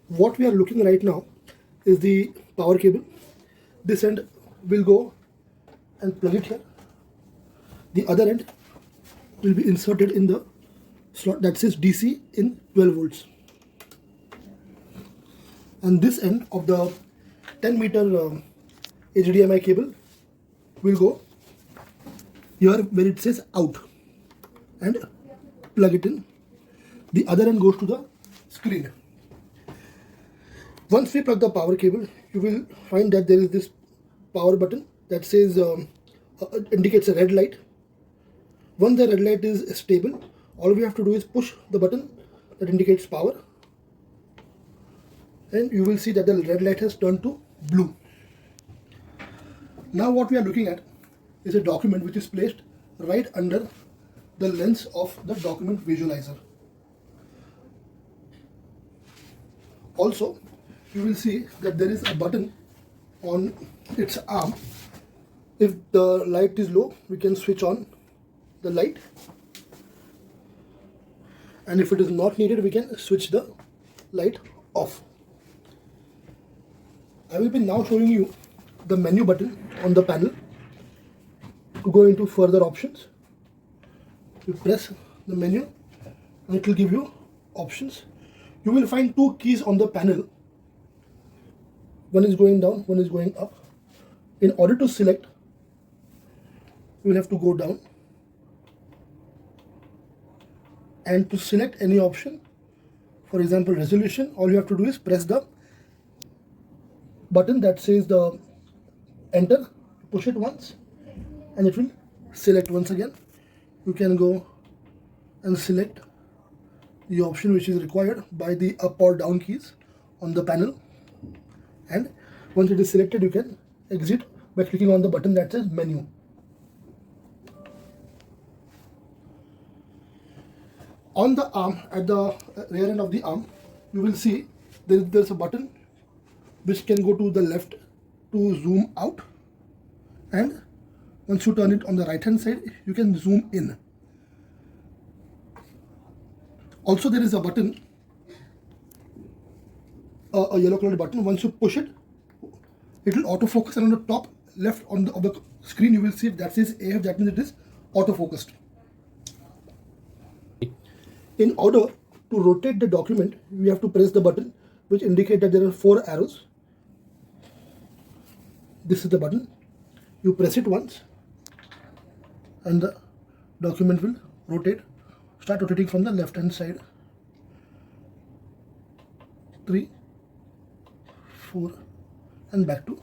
What we are looking right now is the power cable. This end will go and plug it here. The other end will be inserted in the slot that says DC in 12 volts. And this end of the 10 meter HDMI cable will go here where it says out and plug it in. The other end goes to the screen. Once we plug the power cable, you will find that there is this power button that says indicates a red light. Once the red light is stable, all we have to do is push the button that indicates power, and you will see that the red light has turned to blue. Now what we are looking at is a document which is placed right under the lens of the document visualizer. Also, you will see that there is a button on its arm. If the light is low, we can switch on the light, and if it is not needed, we can switch the light off. I will be now showing you the menu button on the panel. To go into further options, you press the menu and it will give you options. You will find two keys on the panel. One is going down, one is going up. In order to select, you will have to go down, and to select any option, for example resolution, all you have to do is press the button that says the enter, push it once and it will select once again. You can go and select the option which is required by the up or down keys on the panel, and once it is selected, you can exit by clicking on the button that says menu. On the arm, at the rear end of the arm, you will see there's a button which can go to the left to zoom out, and once you turn it on the right hand side, you can zoom in. Also, there is a button, a yellow colored button. Once you push it, it will autofocus, and on the top left of the screen you will see that says AF, that means it is autofocused. In order to rotate the document, we have to press the button which indicates that there are 4 arrows. This is the button. You press it once and the document will start rotating from the left hand side. 3, 4 and back to.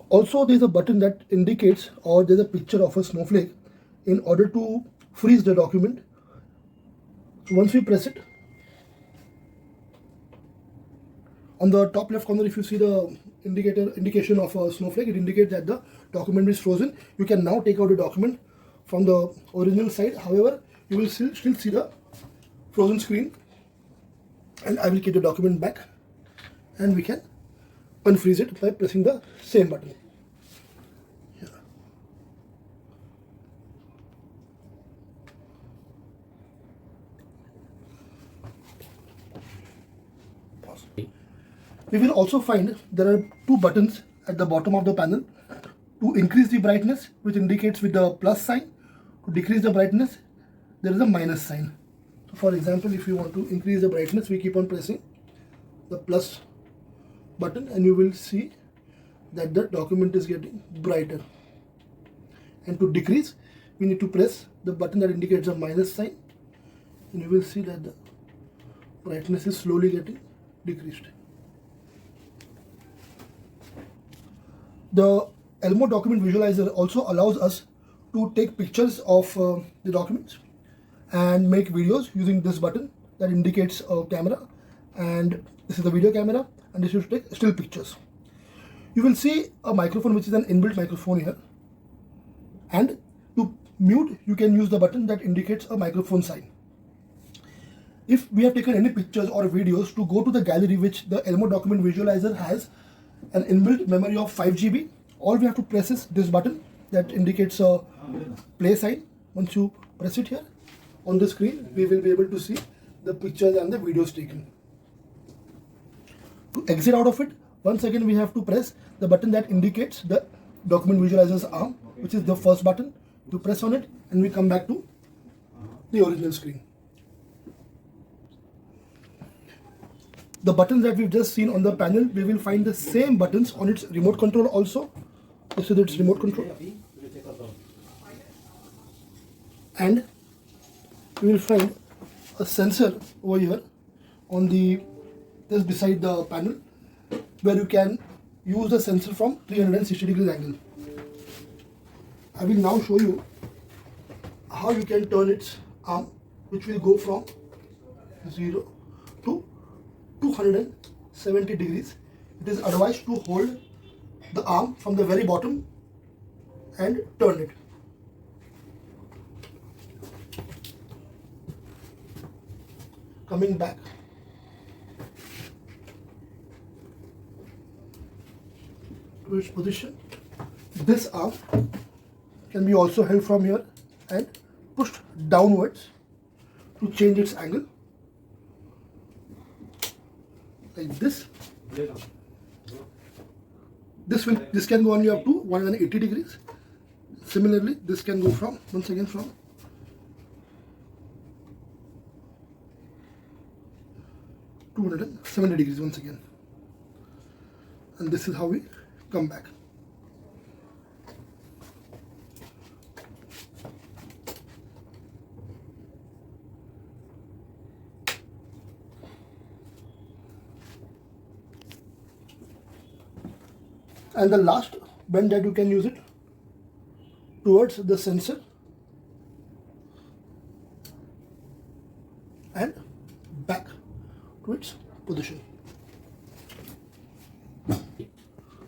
Also, there is a button that indicates, or there is a picture of a snowflake in order to freeze the document. So once we press it, on the top left corner, if you see the indication of a snowflake, it indicates that the document is frozen. You can now take out the document from the original side. However, you will still see the frozen screen, and I will keep the document back, and we can unfreeze it by pressing the same button. Here. Pause. We will also find there are 2 buttons at the bottom of the panel. To increase the brightness, which indicates with the plus sign. To decrease the brightness, there is a minus sign. So for example, if you want to increase the brightness, we keep on pressing the plus button, and you will see that the document is getting brighter. And to decrease, we need to press the button that indicates a minus sign, and you will see that the brightness is slowly getting decreased. The Elmo Document Visualizer also allows us to take pictures of the documents and make videos using this button that indicates a camera, and this is the video camera, and this will take still pictures. You will see a microphone which is an inbuilt microphone here, and to mute you can use the button that indicates a microphone sign. If we have taken any pictures or videos, to go to the gallery, which the Elmo Document Visualizer has an inbuilt memory of 5 GB, all we have to press is this button that indicates a play sign. Once you press it here on the screen, we will be able to see the pictures and the videos taken. To exit out of it, once again we have to press the button that indicates the document visualizer's arm, which is the first button. You press on it and we come back to the original screen. The buttons that we've just seen on the panel, we will find the same buttons on its remote control also. This is its remote control. And we will find a sensor over here on the just beside the panel, where you can use the sensor from 360 degrees angle. I will now show you how you can turn its arm, which will go from 0 to 270 degrees. It is advised to hold the arm from the very bottom and turn it. Coming back, to its position, this arm can be also held from here and pushed downwards to change its angle, like this. This can go only up to 180 degrees. Similarly, this can go from, once again, from 270 degrees once again. And this is how we come back. And the last bend that you can use it towards the sensor and back to its position.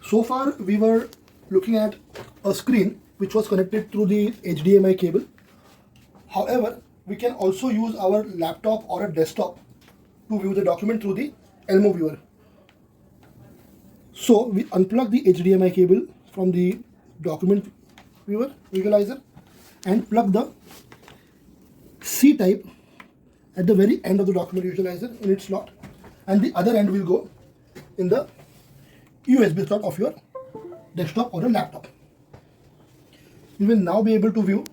So far we were looking at a screen which was connected through the HDMI cable. However, we can also use our laptop or a desktop to view the document through the Elmo viewer. So we unplug the HDMI cable from the document viewer visualizer and plug the C type at the very end of the document visualizer in its slot, and the other end will go in the USB slot of your desktop or a laptop. You will now be able to view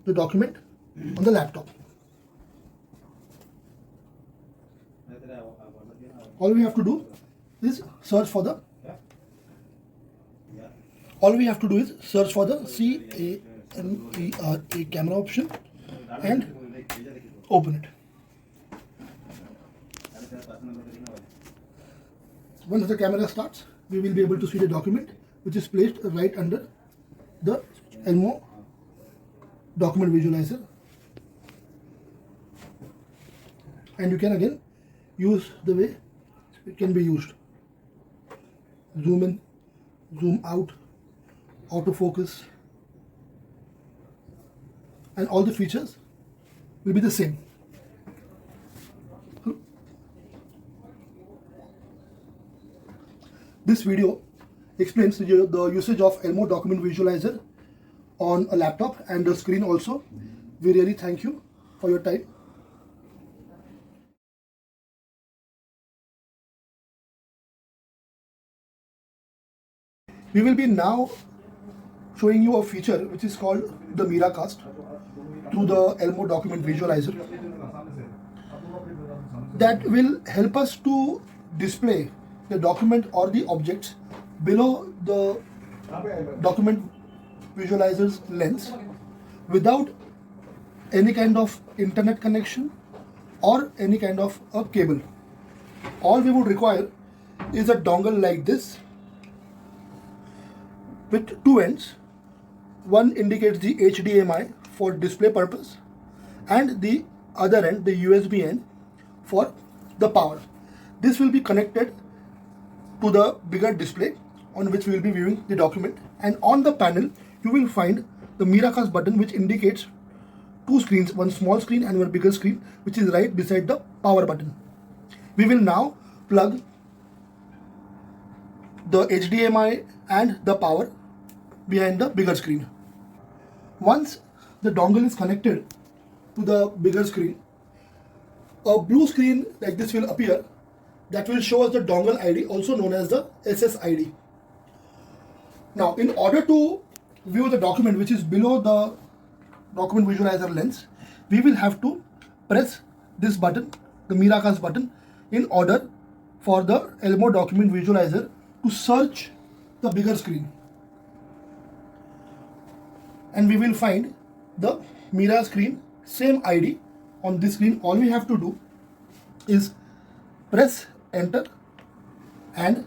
the document on the laptop. All we have to do is search for the CAMERA camera option and open it. Once the camera starts, we will be able to see the document, which is placed right under the Elmo document visualizer. And you can again use the way it can be used. Zoom in, zoom out, autofocus, and all the features will be the same. This video explains the usage of Elmo document visualizer on a laptop and the screen also. We really thank you for your time. We will be now showing you a feature which is called the Miracast through the Elmo document visualizer, that will help us to display the document or the objects below the document visualizer's lens without any kind of internet connection or any kind of a cable. All we would require is a dongle like this with two ends. One indicates the HDMI for display purpose and the other end, the USB end, for the power. This will be connected to the bigger display on which we will be viewing the document, and on the panel you will find the Miracast button, which indicates two screens, one small screen and one bigger screen, which is right beside the power button. We will now plug the HDMI and the power behind the bigger screen. Once the dongle is connected to the bigger screen, a blue screen like this will appear, that will show us the dongle ID, also known as the SSID. Now, in order to view the document which is below the document visualizer lens, we will have to press this button, the Miracast button, in order for the Elmo document visualizer to search the bigger screen. And we will find the Mira screen, same ID on this screen. All we have to do is press enter, and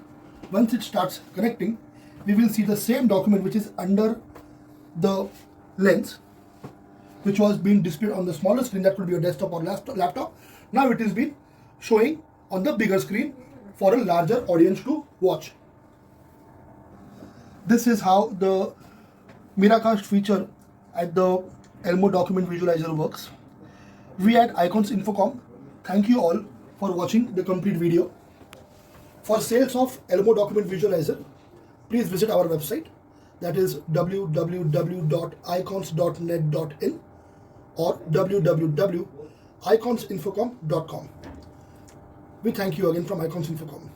once it starts connecting, we will see the same document which is under the lens, which was being displayed on the smaller screen, that could be a desktop or laptop. Now it is being showing on the bigger screen for a larger audience to watch. This is how the Miracast feature at the Elmo document visualizer works. We at Icons Infocom thank you all for watching the complete video. For sales of Elmo document visualizer, please visit our website, that is www.icons.net.in or www.iconsinfocom.com. We thank you again from Icons Infocom.